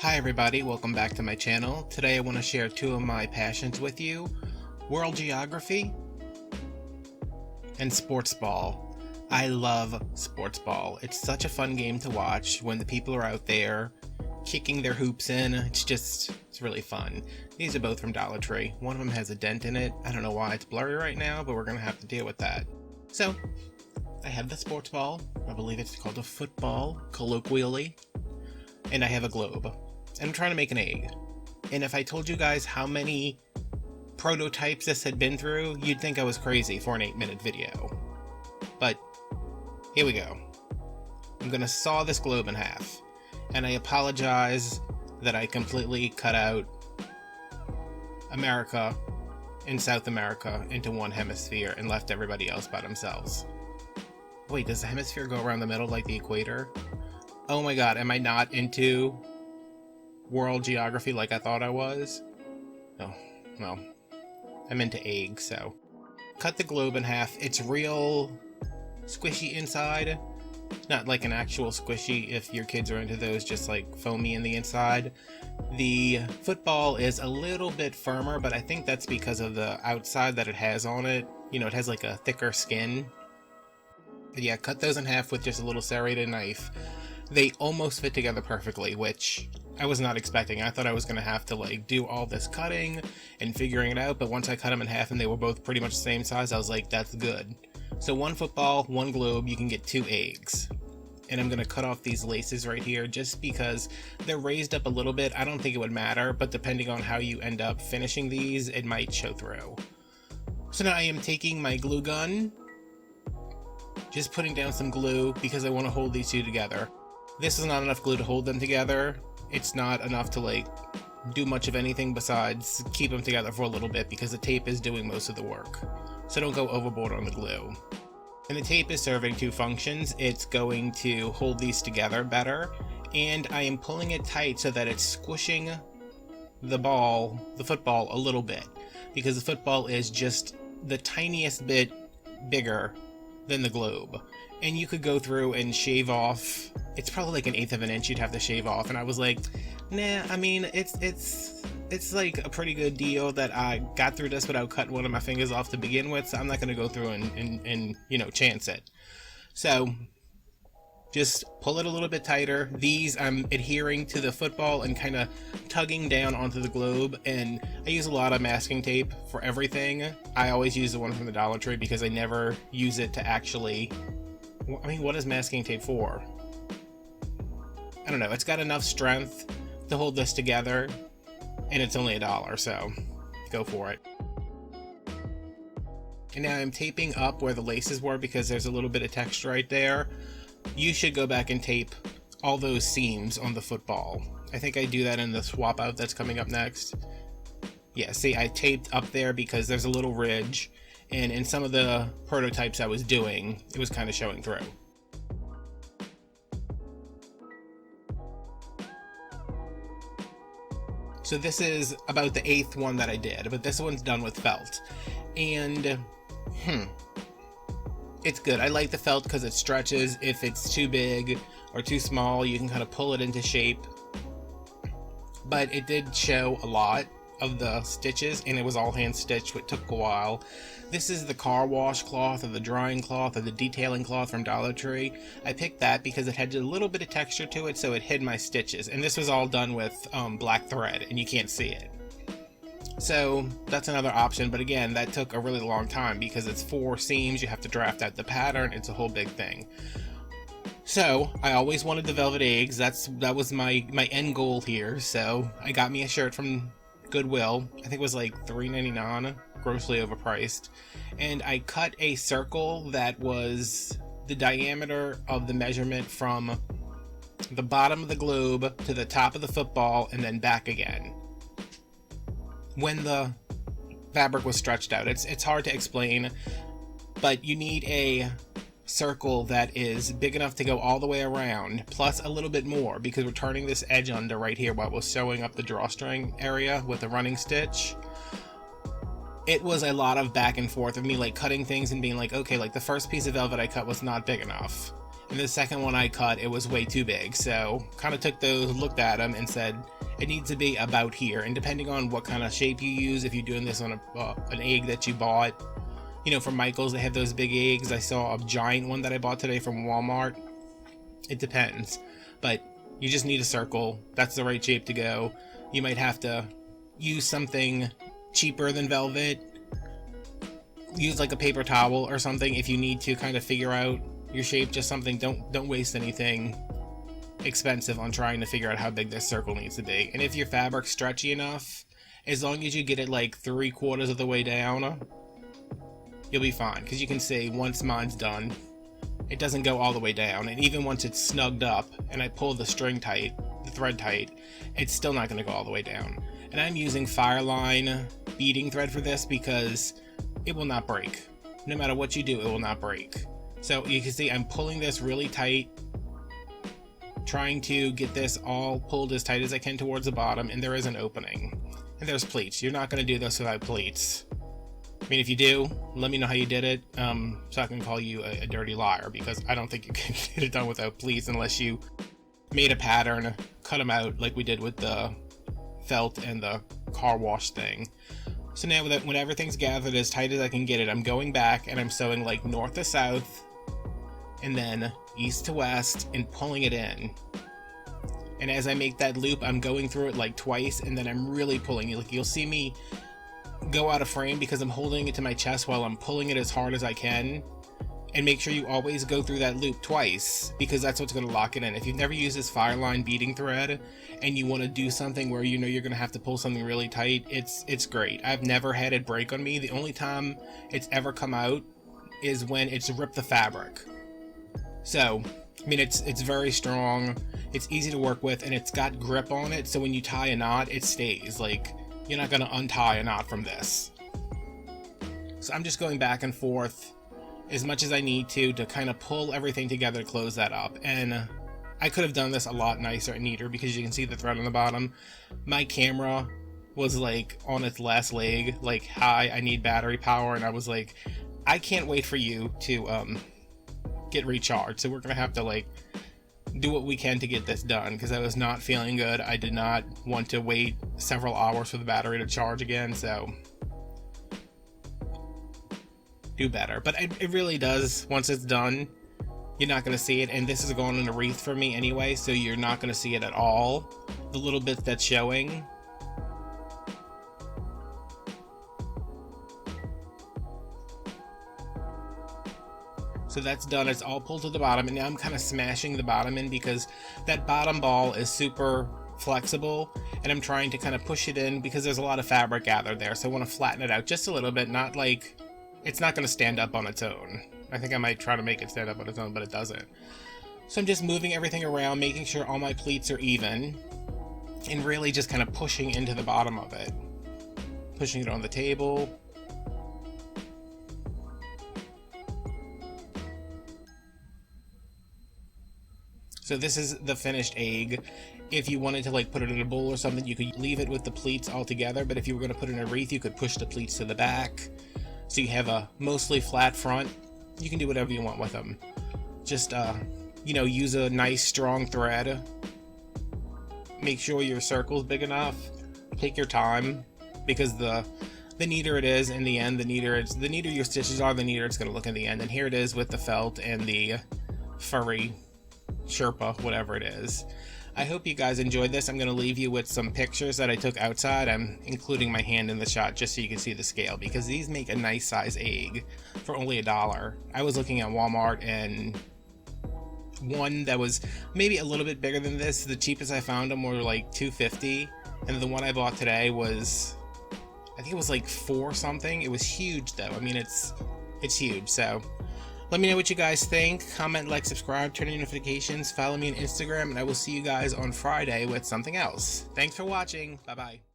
Hi everybody, welcome back to my channel. Today I want to share two of my passions with you, world geography and sports ball. I love sports ball. It's such a fun game to watch when the people are out there kicking their hoops in. It's really fun. These are both from Dollar Tree. One of them has a dent in it. I don't know why it's blurry right now, but we're gonna have to deal with that. So, I have the sports ball. I believe it's called a football, colloquially. And I have a globe. And I'm trying to make an egg. And if I told you guys how many prototypes this had been through, you'd think I was crazy for an 8-minute video. But here we go. I'm gonna saw this globe in half. And I apologize that I completely cut out America and South America into one hemisphere and left everybody else by themselves. Wait, does the hemisphere go around the middle like the equator? Oh my god, am I not into world geography like I thought I was? Oh, well, I'm into eggs, so. Cut the globe in half. It's real squishy inside. Not like an actual squishy if your kids are into those, just like foamy in the inside. The football is a little bit firmer, but I think that's because of the outside that it has on it. You know, it has like a thicker skin. But yeah, cut those in half with just a little serrated knife. They almost fit together perfectly, which I was not expecting. I thought I was going to have to like do all this cutting and figuring it out, but once I cut them in half and they were both pretty much the same size, I was like, that's good. So one football, one globe, you can get 2 eggs. And I'm going to cut off these laces right here just because they're raised up a little bit. I don't think it would matter, but depending on how you end up finishing these, it might show through. So now I am taking my glue gun, just putting down some glue because I want to hold these two together. This is not enough glue to hold them together. It's not enough to like do much of anything besides keep them together for a little bit because the tape is doing most of the work. So don't go overboard on the glue. And the tape is serving 2 functions. It's going to hold these together better, and I am pulling it tight so that it's squishing the football a little bit, because the football is just the tiniest bit bigger than the globe. And you could go through and shave off, it's probably like 1/8 of an inch you'd have to shave off, and I was like, nah, I mean, it's like a pretty good deal that I got through this without cutting one of my fingers off to begin with, so I'm not gonna go through and you know, chance it. So just pull it a little bit tighter. These I'm adhering to the football and kind of tugging down onto the globe, and I use a lot of masking tape for everything. I always use the one from the Dollar Tree because I never use it to actually, I mean, what is masking tape for? I don't know, it's got enough strength to hold this together, and it's only $1, so go for it. And now I'm taping up where the laces were because there's a little bit of texture right there. You should go back and tape all those seams on the football. I think I do that in the swap out that's coming up next. Yeah, see, I taped up there because there's a little ridge, and in some of the prototypes I was doing, it was kind of showing through. So this is about the 8th one that I did, but this one's done with felt. And, it's good. I like the felt because it stretches. If it's too big or too small, you can kind of pull it into shape. But it did show a lot of the stitches, and it was all hand stitched, which took a while. This is the car wash cloth or the drying cloth or the detailing cloth from Dollar Tree. I picked that because it had a little bit of texture to it, so it hid my stitches. And this was all done with black thread, and you can't see it. So that's another option, but again, that took a really long time because it's 4 seams, you have to draft out the pattern, it's a whole big thing. So I always wanted the velvet eggs. That was my end goal here. So I got me a shirt from Goodwill. I think it was like $3.99, grossly overpriced. And I cut a circle that was the diameter of the measurement from the bottom of the globe to the top of the football and then back again when the fabric was stretched out. It's hard to explain, but you need a circle that is big enough to go all the way around, plus a little bit more, because we're turning this edge under right here while we're sewing up the drawstring area with the running stitch. It was a lot of back and forth of me like cutting things and being like, okay, like the first piece of velvet I cut was not big enough. And the second one I cut, it was way too big. So kind of took those, looked at them and said, it needs to be about here. And depending on what kind of shape you use, if you're doing this on an egg that you bought, you know, from Michael's, they have those big eggs. I saw a giant one that I bought today from Walmart. It depends, but you just need a circle. That's the right shape to go. You might have to use something cheaper than velvet. Use like a paper towel or something if you need to kind of figure out your shape. Just something, don't waste anything expensive on trying to figure out how big this circle needs to be. And if your fabric's stretchy enough, as long as you get it like 3/4 of the way down, you'll be fine. Because you can see once mine's done, it doesn't go all the way down, and even once it's snugged up and I pull the string tight, the thread tight, it's still not going to go all the way down. And I'm using Fireline beading thread for this because it will not break. No matter what you do, it will not break. So you can see I'm pulling this really tight, trying to get this all pulled as tight as I can towards the bottom, and there is an opening. And there's pleats. You're not going to do this without pleats. I mean, if you do, let me know how you did it, so I can call you a dirty liar, because I don't think you can get it done without pleats unless you made a pattern, cut them out like we did with the felt and the car wash thing. So now when everything's gathered as tight as I can get it, I'm going back and I'm sewing like north to south and then east to west and pulling it in. And as I make that loop, I'm going through it like twice, and then I'm really pulling it. Like, you'll see me go out of frame because I'm holding it to my chest while I'm pulling it as hard as I can. And make sure you always go through that loop twice, because that's what's going to lock it in. If you've never used this Fireline beading thread and you want to do something where you know you're going to have to pull something really tight, it's great. I've never had it break on me. The only time it's ever come out is when it's ripped the fabric. So, I mean, it's very strong, it's easy to work with, and it's got grip on it, so when you tie a knot, it stays. Like, you're not going to untie a knot from this. So I'm just going back and forth as much as I need to kind of pull everything together to close that up. And I could have done this a lot nicer and neater, because you can see the thread on the bottom. My camera was like on its last leg, like, hi, I need battery power, and I was like, I can't wait for you to get recharged, so we're gonna have to like do what we can to get this done, because I was not feeling good. I did not want to wait several hours for the battery to charge again, so do better. But it really does, once it's done, you're not going to see it, and this is going in a wreath for me anyway, so you're not going to see it at all. The little bit that's showing, so that's done. It's all pulled to the bottom, and now I'm kind of smashing the bottom in because that bottom ball is super flexible, and I'm trying to kind of push it in because there's a lot of fabric gathered there, so I want to flatten it out just a little bit. Not like, it's not going to stand up on its own. I think I might try to make it stand up on its own, but it doesn't. So I'm just moving everything around, making sure all my pleats are even, and really just kind of pushing into the bottom of it, pushing it on the table. So this is the finished egg. If you wanted to like put it in a bowl or something, you could leave it with the pleats all together, but if you were going to put it in a wreath, you could push the pleats to the back, so you have a mostly flat front. You can do whatever you want with them. Just you know, use a nice strong thread. Make sure your circle's big enough. Take your time, because the neater it is in the end, the neater your stitches are, the neater it's going to look in the end. And here it is with the felt and the furry Sherpa, whatever it is. I hope you guys enjoyed this. I'm going to leave you with some pictures that I took outside. I'm including my hand in the shot just so you can see the scale, because these make a nice size egg for only $1. I was looking at Walmart, and one that was maybe a little bit bigger than this, the cheapest I found them were like $2.50, and the one I bought today was, I think it was like $4 something. It was huge though. I mean, it's huge. So let me know what you guys think. Comment, like, subscribe, turn on notifications, follow me on Instagram, and I will see you guys on Friday with something else. Thanks for watching. Bye-bye.